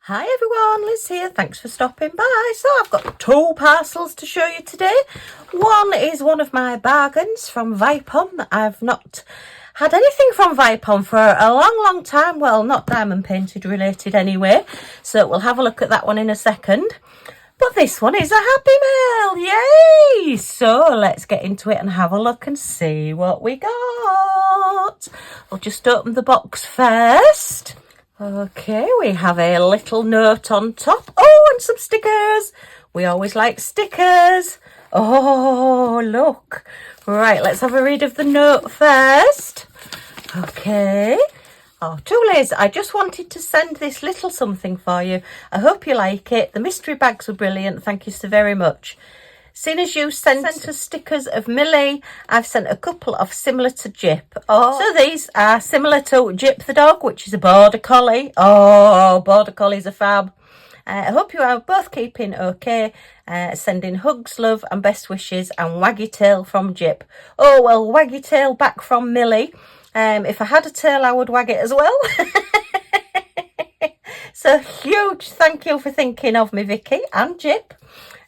Hi everyone, Liz here. Thanks for stopping by. So I've got 2 parcels to show you today. One is one of my bargains from Vipon. I've not had anything from Vipon for a long time. Well, not diamond painted related anyway. So we'll have a look at that one in a second. But this one is a Happy Mail. Yay! So let's get into it and have a look and see what we got. I'll just open the box first. Okay, we have a little note on top. Oh, and some stickers. We always like stickers. Oh, look. Right, let's have a read of the note first. Okay. Oh, to Liz, I just wanted to send this little something for you. I hope you like it. The mystery bags were brilliant. Thank you so very much. Seeing as you sent us stickers of Millie, I've sent a couple of similar to Jip. Oh, so these are similar to Jip the dog, which is a border collie. Oh, border collies are fab. I hope you are both keeping okay. Sending hugs, love and best wishes, and waggy tail from Jip. Oh, well, waggy tail back from Millie. If I had a tail, I would wag it as well. So huge thank you for thinking of me, Vicky and Jip.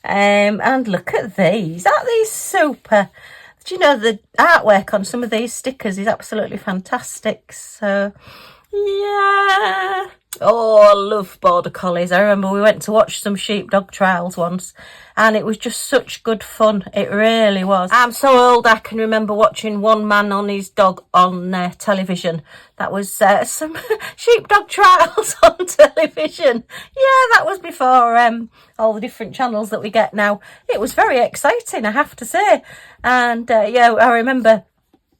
And look at these. Aren't these super? Do you know the artwork on some of these stickers is absolutely fantastic. So yeah. Oh, I love border collies. I remember we went to watch some sheepdog trials once and it was just such good fun. It really was. I'm so old I can remember watching one man on his dog on television. That was some sheepdog trials on television. Yeah, that was before all the different channels that we get now. It was very exciting, I have to say. And yeah, I remember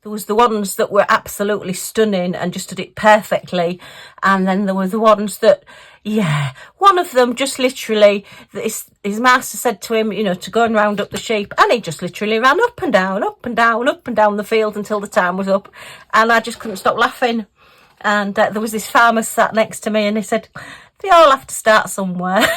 there was the ones that were absolutely stunning and just did it perfectly. And then there were the ones that, yeah, one of them just literally, his master said to him, you know, to go and round up the sheep. And he just literally ran up and down, up and down, up and down the field until the time was up. And I just couldn't stop laughing. And there was this farmer sat next to me and he said, they all have to start somewhere.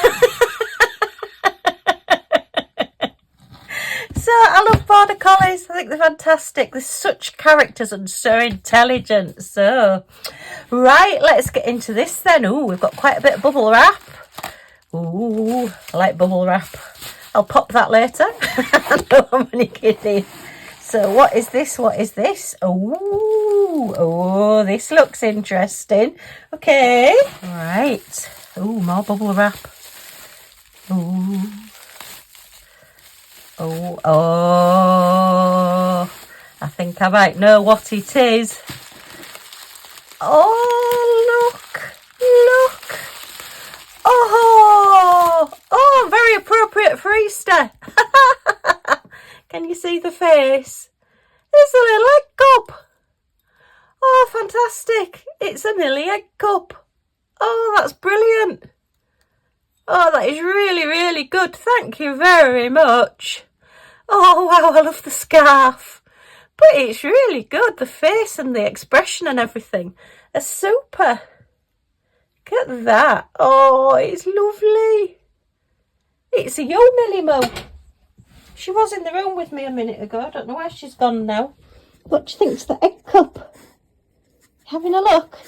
So I love border collies. I think they're fantastic. They're such characters and so intelligent. So, right, let's get into this then. Oh, we've got quite a bit of bubble wrap. Oh, I like bubble wrap. I'll pop that later. No, I'm only kidding. So what is this? What is this? Oh, this looks interesting. Okay, right. Oh, more bubble wrap. Oh, I think I might know what it is. Oh, look. Oh, very appropriate for Easter. Can you see the face? It's a little egg cup. Oh, fantastic. It's a Millie egg cup. Oh, that's brilliant. Oh, that is really good. Thank you very much. Oh, wow, I love the scarf. But it's really good. The face and the expression and everything are super. Look at that. Oh, it's lovely. It's a yo Millie Mo. She was in the room with me a minute ago. I don't know where she's gone now. What do you think's the egg cup? Having a look?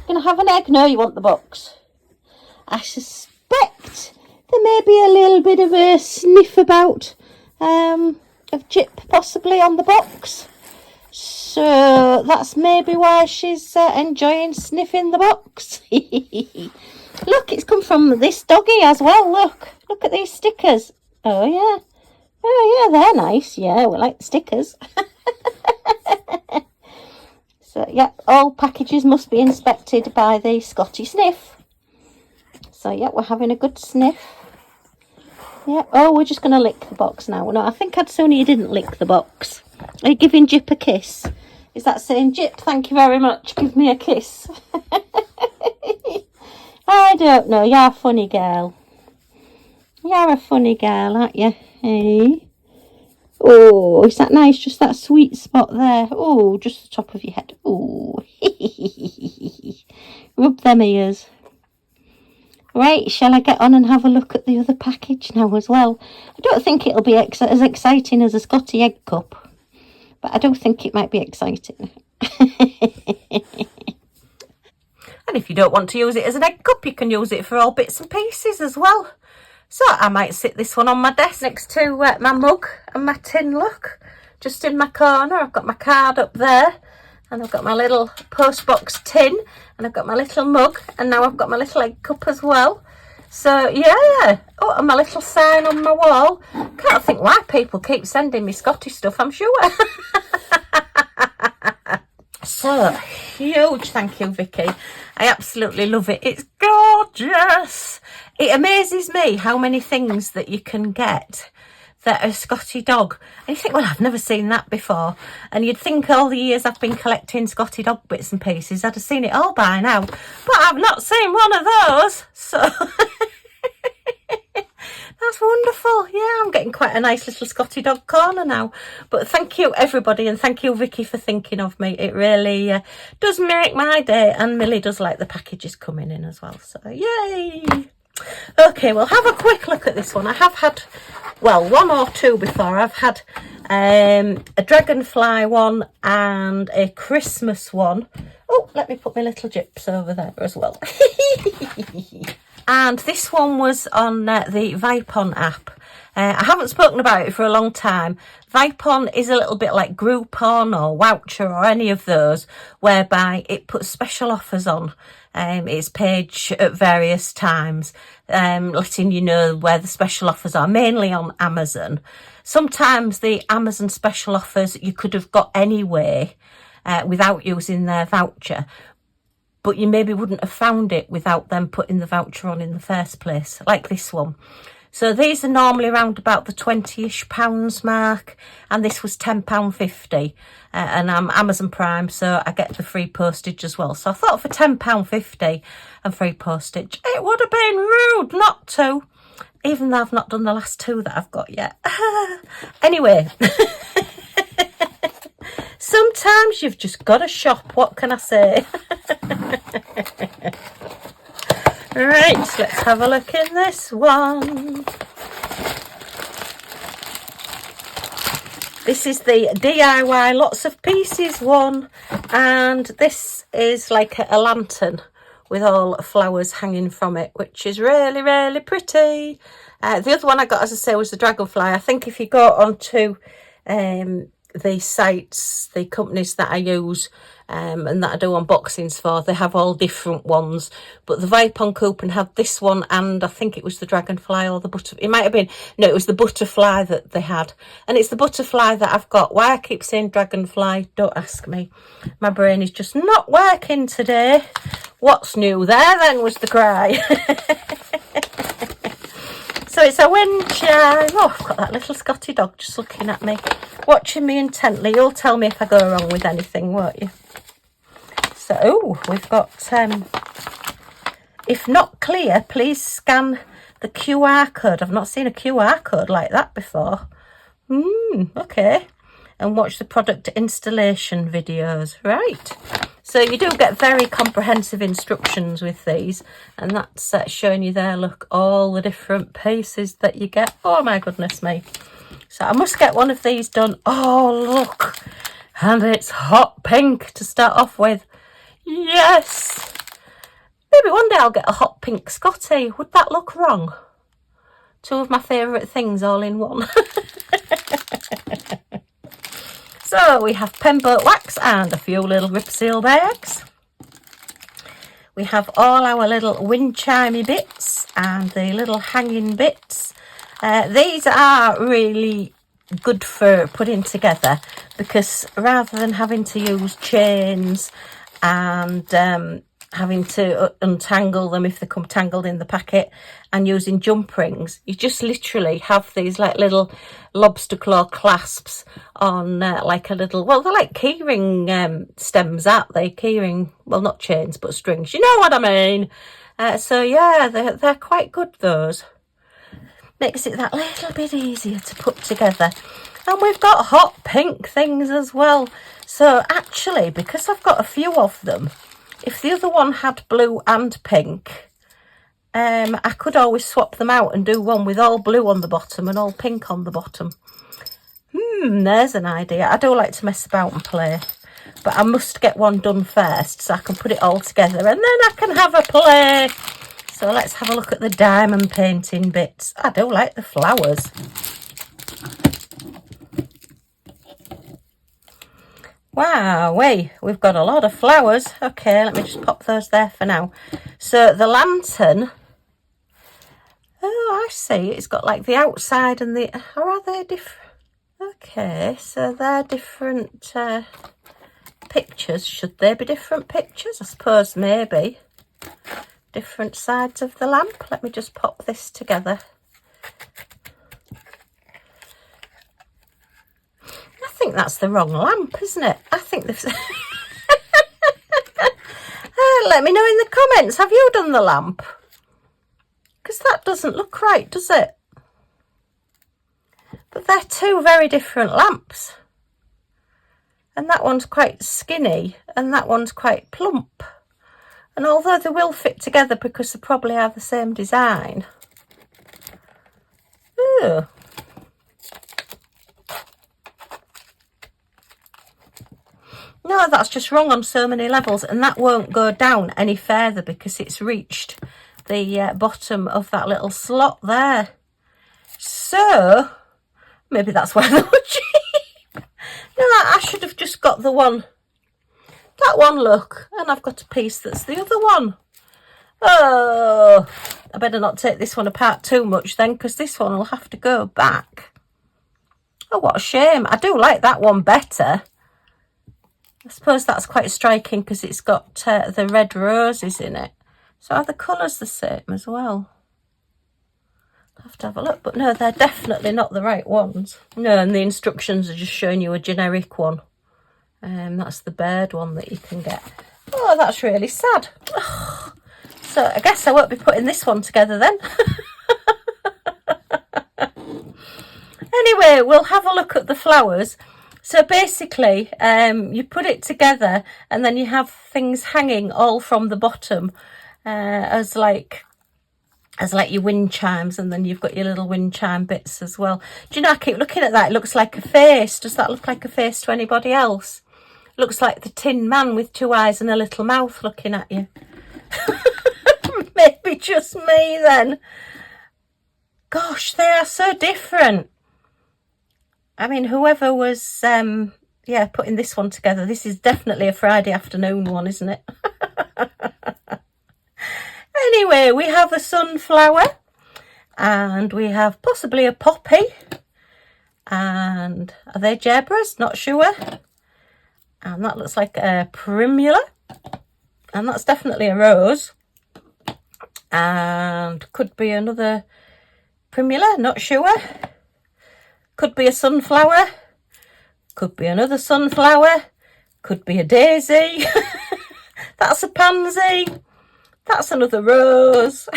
Gonna have an egg? No, you want the box. I suspect there may be a little bit of a sniff about of Jip possibly on the box, so that's maybe why she's enjoying sniffing the box. Look, it's come from this doggie as well. Look at these stickers. Oh yeah, they're nice. Yeah, we like the stickers. So yeah, all packages must be inspected by the Scotty Sniff. So yeah, we're having a good sniff. Yeah. Oh, we're just going to lick the box now. No, I think I'd sooner you didn't lick the box. Are you giving Jip a kiss? Is that saying, Jip, thank you very much, give me a kiss? I don't know. You're a funny girl. You're a funny girl, aren't you? Hey. Oh, is that nice? Just that sweet spot there. Oh, just the top of your head. Oh. Rub them ears. Right, shall I get on and have a look at the other package now as well? I don't think it'll be as exciting as a Scotty egg cup, but I don't think it might be exciting. And And if you don't want to use it as an egg cup, you can use it for all bits and pieces as well. So I might sit this one on my desk next to my mug and my tin, look. Just in my corner, I've got my card up there. And I've got my little postbox tin. And I've got my little mug. And now I've got my little egg cup as well. So yeah. Oh, and my little sign on my wall. Can't think why people keep sending me Scottish stuff, I'm sure. So, huge thank you, Vicky. I absolutely love it. It's gorgeous. It amazes me how many things that you can get that are Scotty dog. And you think, well, I've never seen that before. And you'd think all the years I've been collecting Scotty dog bits and pieces, I'd have seen it all by now. But I've not seen one of those. So... That's wonderful. Yeah, I'm getting quite a nice little Scotty dog corner now. But thank you, everybody, and thank you, Vicky, for thinking of me. It really does make my day, and Millie does like the packages coming in as well. So, yay! Okay, we'll have a quick look at this one. I have had, well, one or two before. I've had a dragonfly one and a Christmas one. Oh, let me put my little gyps over there as well. And this one was on the Vipon app. I haven't spoken about it for a long time. Vipon is a little bit like Groupon or Voucher or any of those, whereby it puts special offers on its page at various times, letting you know where the special offers are, mainly on Amazon. Sometimes the Amazon special offers you could have got anyway without using their voucher. But you maybe wouldn't have found it without them putting the voucher on in the first place, like this one. So these are normally around about the £20-ish mark, and this was £10.50. And I'm Amazon Prime, so I get the free postage as well. So I thought for £10.50 and free postage, it would have been rude not to, even though I've not done the last two that I've got yet. Anyway. Sometimes you've just got to shop, what can I say? Right, let's have a look in this one. This is the DIY lots of pieces one, and this is like a lantern with all flowers hanging from it, which is really, really pretty. The other one I got, as I say, was the dragonfly. I think if you go onto the sites, the companies that I use and that I do unboxings for, they have all different ones, but the Vipon coupon had this one, and I think it was the dragonfly or the butterfly. It might have been, no, it was the butterfly that they had, and it's the butterfly that I've got. Why I keep saying dragonfly, don't ask me, my brain is just not working today. What's new there then, was the cry. So it's a wind chime. Oh, I've got that little Scotty dog just looking at me, watching me intently. You'll tell me if I go wrong with anything, won't you? So, oh, we've got, if not clear, please scan the QR code. I've not seen a QR code like that before. Okay. And watch the product installation videos. Right. So you do get very comprehensive instructions with these, and that's showing you there, look, all the different pieces that you get. Oh my goodness me. So I must get one of these done. Oh, look. And it's hot pink to start off with. Yes. Maybe one day I'll get a hot pink Scotty. Would that look wrong? Two of my favourite things all in one. So we have pemboat wax and a few little grip seal bags. We have all our little wind chimey bits and the little hanging bits. These are really good for putting together, because rather than having to use chains and having to untangle them if they come tangled in the packet, and using jump rings, you just literally have these like little lobster claw clasps on like a little, well, they're like keyring stems, aren't they? Keyring, well, not chains but strings, you know what I mean. So yeah, they're quite good, those. Makes it that little bit easier to put together. And we've got hot pink things as well. So actually, because I've got a few of them, if the other one had blue and pink, I could always swap them out and do one with all blue on the bottom and all pink on the bottom. There's an idea. I do like to mess about and play. but I must get one done first so I can put it all together and then I can have a play. So let's have a look at the diamond painting bits. I do like the flowers. Wow, we've got a lot of flowers. Okay, let me just pop those there for now. So the lantern, oh, I see. It's got like the outside and the, or are they different? Okay, so they're different pictures. Should they be different pictures? I suppose maybe. Different sides of the lamp. Let me just pop this together. I think that's the wrong lamp, isn't it? I think this... let me know in the comments, have you done the lamp? Because that doesn't look right, does it? But they're two very different lamps. And that one's quite skinny and that one's quite plump. And although they will fit together because they probably are the same design. Ooh. No, that's just wrong on so many levels, and that won't go down any further because it's reached the bottom of that little slot there. So maybe that's why they were cheap. No, I should have just got the one. That one, look, and I've got a piece that's the other one. Oh, I better not take this one apart too much then, because this one will have to go back. Oh, what a shame. I do like that one better. I suppose that's quite striking because it's got the red roses in it. So are the colours the same as well? I'll have to have a look, but no, they're definitely not the right ones. No, and the instructions are just showing you a generic one. That's the bird one that you can get. Oh, that's really sad. Oh, so I guess I won't be putting this one together then. Anyway, we'll have a look at the flowers. So basically, you put it together and then you have things hanging all from the bottom as like your wind chimes, and then you've got your little wind chime bits as well. Do you know, I keep looking at that. It looks like a face. Does that look like a face to anybody else? Looks like the Tin Man with two eyes and a little mouth looking at you. Maybe just me then. Gosh, they are so different. I mean, whoever was, putting this one together, this is definitely a Friday afternoon one, isn't it? Anyway, we have a sunflower and we have possibly a poppy. And are they gebras? Not sure. And that looks like a primula. And that's definitely a rose. And could be another primula, not sure. Could be a sunflower. Could be another sunflower. Could be a daisy. That's a pansy. That's another rose.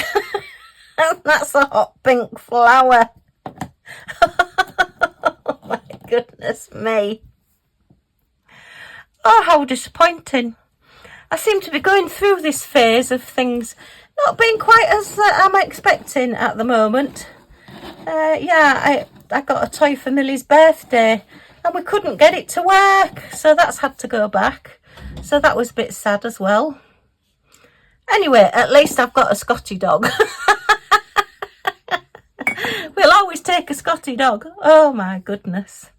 And that's a hot pink flower. Oh my goodness me. Oh, how disappointing. I seem to be going through this phase of things not being quite as I'm expecting at the moment. I got a toy for Millie's birthday and we couldn't get it to work, so that's had to go back. So that was a bit sad as well. Anyway, at least I've got a Scotty dog. We'll always take a Scotty dog. Oh my goodness.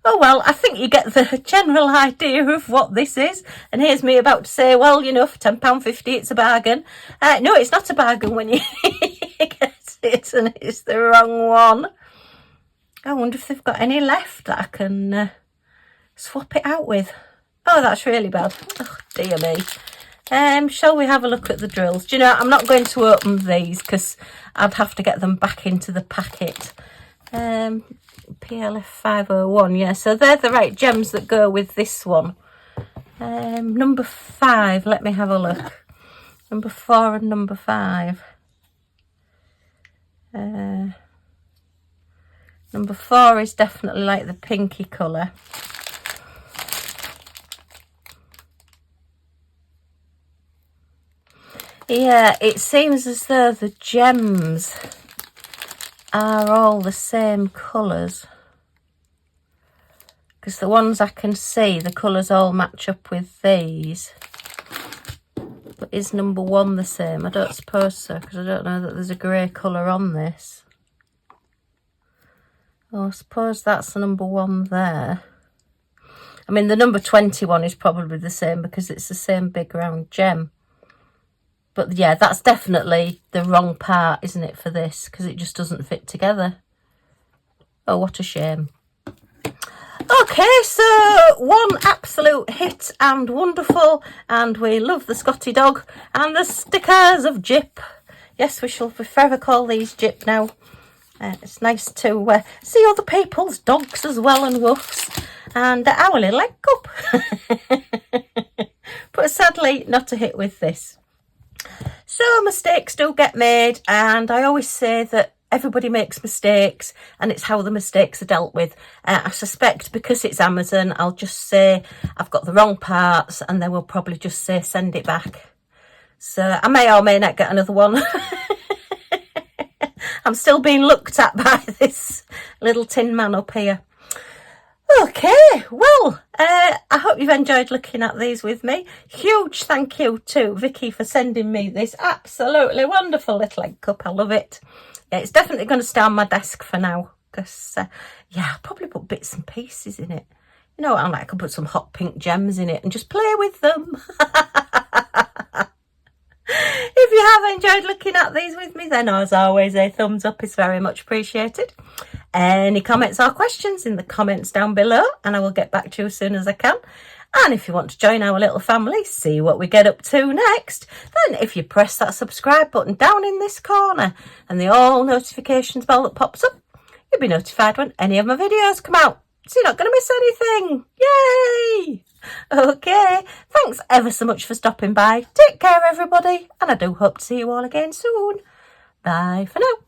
Oh well, I think you get the general idea of what this is. And here's me about to say, well, you know, for £10.50 it's a bargain. No, it's not a bargain when you get it and it's the wrong one. I wonder if they've got any left that I can swap it out with. Oh, that's really bad. Oh, dear me. Shall we have a look at the drills? Do you know, I'm not going to open these because I'd have to get them back into the packet. PLF 501, yeah, so they're the right gems that go with this one. Number 5, let me have a look. Number 4 and number 5. Number 4 is definitely like the pinky colour. Yeah, it seems as though the gems are all the same colours. because the ones I can see, the colours all match up with these. But is number 1 the same? I don't suppose so, because I don't know that there's a grey colour on this. Oh, I suppose that's the number 1 there. I mean, the number 21 is probably the same because it's the same big round gem. But yeah, that's definitely the wrong part, isn't it, for this? Because it just doesn't fit together. Oh, what a shame. Okay, so one absolute hit and wonderful. And we love the Scotty dog and the stickers of Jip. Yes, we shall forever call these Jip now. It's nice to see other people's dogs as well and woofs. And our little egg cup. But sadly, not a hit with this. So mistakes do get made, and I always say that everybody makes mistakes and it's how the mistakes are dealt with. I suspect because it's Amazon, I'll just say I've got the wrong parts and they will probably just say send it back. So I may or may not get another one. I'm still being looked at by this little tin man up here. Okay, well, I hope you've enjoyed looking at these with me. Huge thank you to Vicky for sending me this absolutely wonderful little egg cup. I love it. Yeah, it's definitely going to stay on my desk for now because, yeah, I'll probably put bits and pieces in it. You know, I could put some hot pink gems in it and just play with them. If you have enjoyed looking at these with me, then as always, a thumbs up is very much appreciated. Any comments or questions in the comments down below, and I will get back to you as soon as I can. And if you want to join our little family, see what we get up to next, then if you press that subscribe button down in this corner and the all notifications bell that pops up, you'll be notified when any of my videos come out. So you're not going to miss anything. Yay! Okay, thanks ever so much for stopping by. Take care, everybody, and I do hope to see you all again soon. Bye for now.